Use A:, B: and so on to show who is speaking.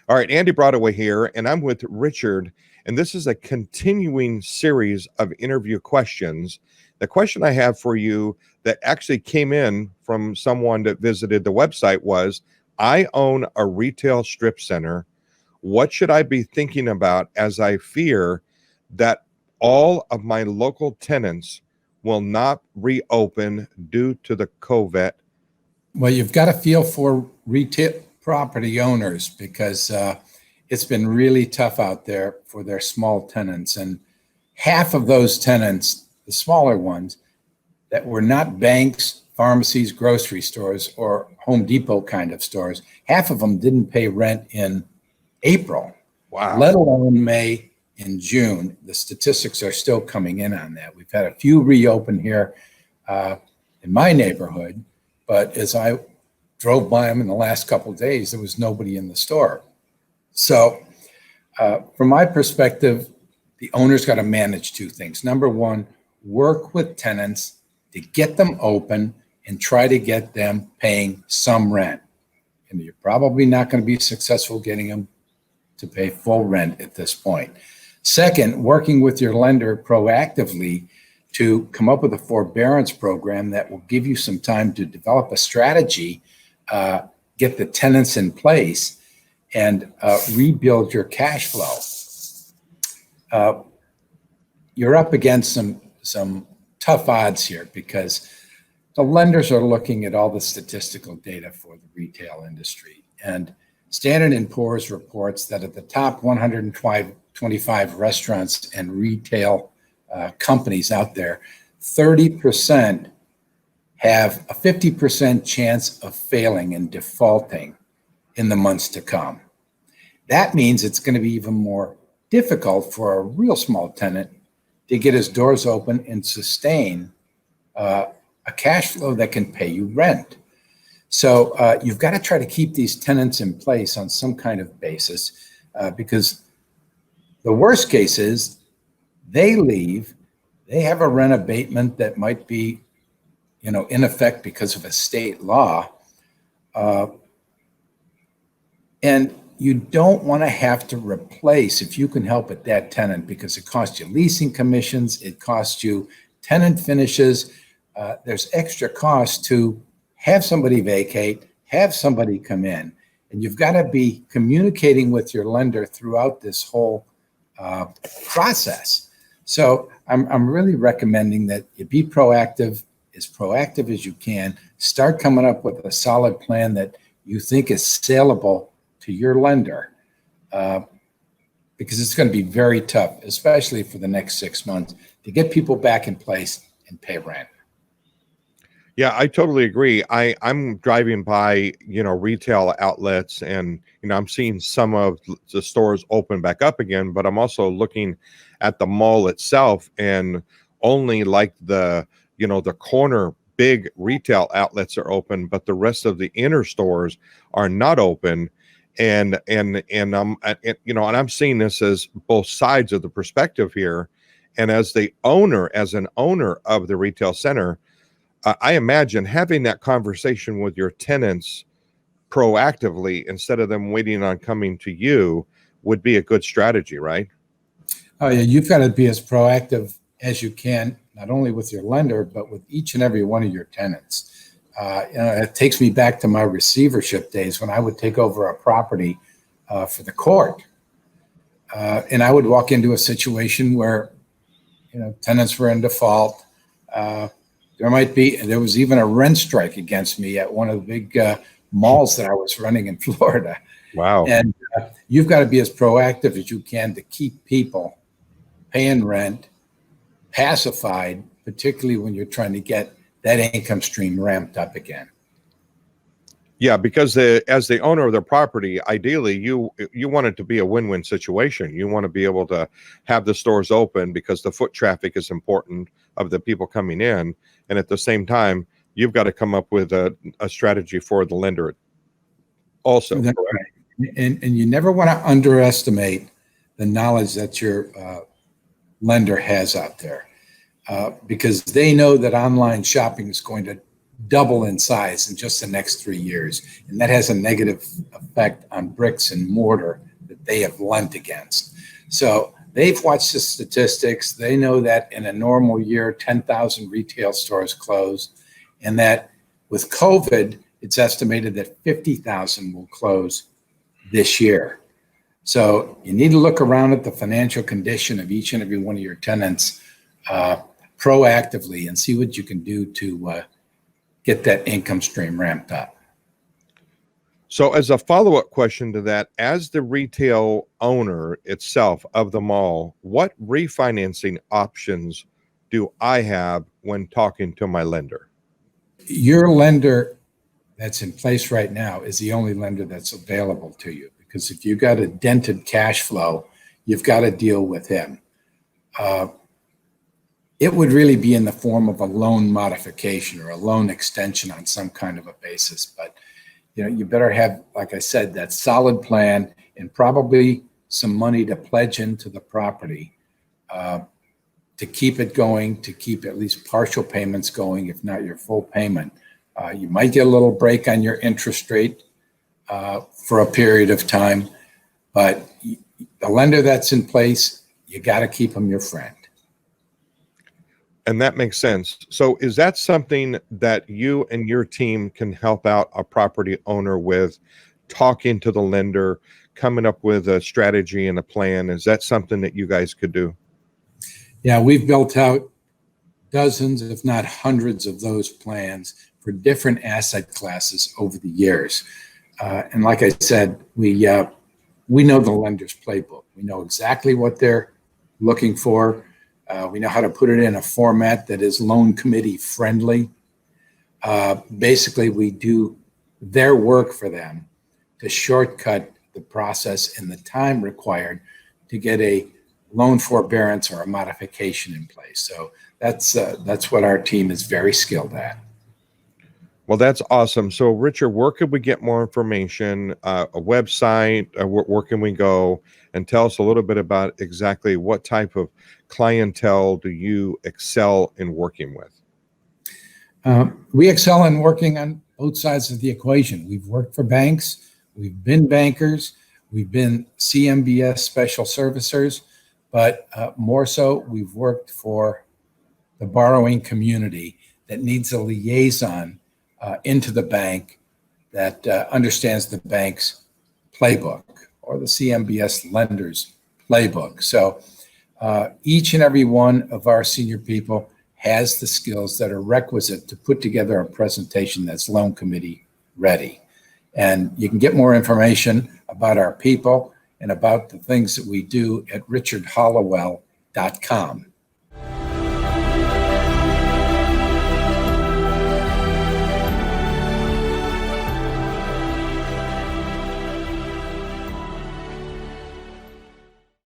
A: All right, Andy Broadway here, and I'm with Richard, and this is a continuing series of interview questions. The question I have for you that actually came in from someone that visited the website was, I own a retail strip center. What should I be thinking about as I fear that all of my local tenants will not reopen due to the COVID?
B: Well, you've got to feel for retail property owners because it's been really tough out there for their small tenants. And half of those tenants, the smaller ones, that were not banks, pharmacies, grocery stores, or Home Depot kind of stores, half of them didn't pay rent in April,
A: Wow.
B: let alone May and June. The statistics are still coming in on that. We've had a few reopen here in my neighborhood, but as I drove by them in the last couple of days, there was nobody in the store. So from my perspective, the owner's got to manage two things. Number one, work with tenants to get them open and try to get them paying some rent. And you're probably not going to be successful getting them to pay full rent at this point. Second, working with your lender proactively to come up with a forbearance program that will give you some time to develop a strategy, get the tenants in place, and rebuild your cash flow. You're up against some tough odds here because the lenders are looking at all the statistical data for the retail industry. And Standard & Poor's reports that at the top 125 restaurants and retail companies out there, 30% have a 50% chance of failing and defaulting in the months to come. That means it's going to be even more difficult for a real small tenant to get his doors open and sustain a cash flow that can pay you rent. So you've got to try to keep these tenants in place on some kind of basis because the worst case is they leave, they have a rent abatement that might be, in effect because of a state law. And you don't want to have to replace, if you can help it, that tenant because it costs you leasing commissions, it costs you tenant finishes. There's extra cost to have somebody vacate, have somebody come in, and you've got to be communicating with your lender throughout this whole process. So I'm really recommending that you be proactive as you can. Start coming up with a solid plan that you think is saleable to your lender, because it's going to be very tough, especially for the next 6 months, to get people back in place and pay rent.
A: Yeah, I totally agree. I'm driving by, retail outlets and, I'm seeing some of the stores open back up again, but I'm also looking at the mall itself and only like the corner big retail outlets are open, but the rest of the inner stores are not open. And I'm seeing this as both sides of the perspective here. And as an owner of the retail center, I imagine having that conversation with your tenants proactively instead of them waiting on coming to you would be a good strategy, right?
B: Oh yeah, you've got to be as proactive as you can, not only with your lender, but with each and every one of your tenants. It takes me back to my receivership days when I would take over a property for the court. And I would walk into a situation where, tenants were in default. There was even a rent strike against me at one of the big malls that I was running in Florida.
A: Wow.
B: And you've got to be as proactive as you can to keep people paying rent, pacified, particularly when you're trying to get that income stream ramped up again.
A: Yeah, because as the owner of the property, ideally you want it to be a win-win situation. You want to be able to have the stores open because the foot traffic is important of the people coming in, and at the same time, you've got to come up with a strategy for the lender. Also,
B: right. And you never want to underestimate the knowledge that your lender has out there, because they know that online shopping is going to double in size in just the next 3 years. And that has a negative effect on bricks and mortar that they have lent against. So they've watched the statistics. They know that in a normal year, 10,000 retail stores close, and that with COVID, it's estimated that 50,000 will close this year. So you need to look around at the financial condition of each and every one of your tenants proactively and see what you can do to get that income stream ramped up.
A: So as a follow-up question to that, as the retail owner itself of the mall, what refinancing options do I have when talking to my lender?
B: Your lender that's in place right now is the only lender that's available to you, because if you've got a dented cash flow, you've got to deal with him. It would really be in the form of a loan modification or a loan extension on some kind of a basis. But you better have, like I said, that solid plan and probably some money to pledge into the property to keep it going, to keep at least partial payments going, if not your full payment. You might get a little break on your interest rate for a period of time, but the lender that's in place, you got to keep them your friend.
A: And that makes sense. So is that something that you and your team can help out a property owner with, talking to the lender, coming up with a strategy and a plan? Is that something that you guys could do?
B: Yeah, we've built out dozens, if not hundreds of those plans for different asset classes over the years. And like I said, we know the lender's playbook. We know exactly what they're looking for. We know how to put it in a format that is loan committee friendly. Basically, we do their work for them to shortcut the process and the time required to get a loan forbearance or a modification in place. So that's what our team is very skilled at.
A: Well, that's awesome. So, Richard, where could we get more information? A website? Where can we go? And tell us a little bit about exactly what type of clientele do you excel in working with?
B: We excel in working on both sides of the equation. We've worked for banks. We've been bankers. We've been CMBS special servicers. But more so, we've worked for the borrowing community that needs a liaison into the bank that understands the bank's playbook or the CMBS lender's playbook. So each and every one of our senior people has the skills that are requisite to put together a presentation that's loan committee ready. And you can get more information about our people and about the things that we do at richardhollowell.com.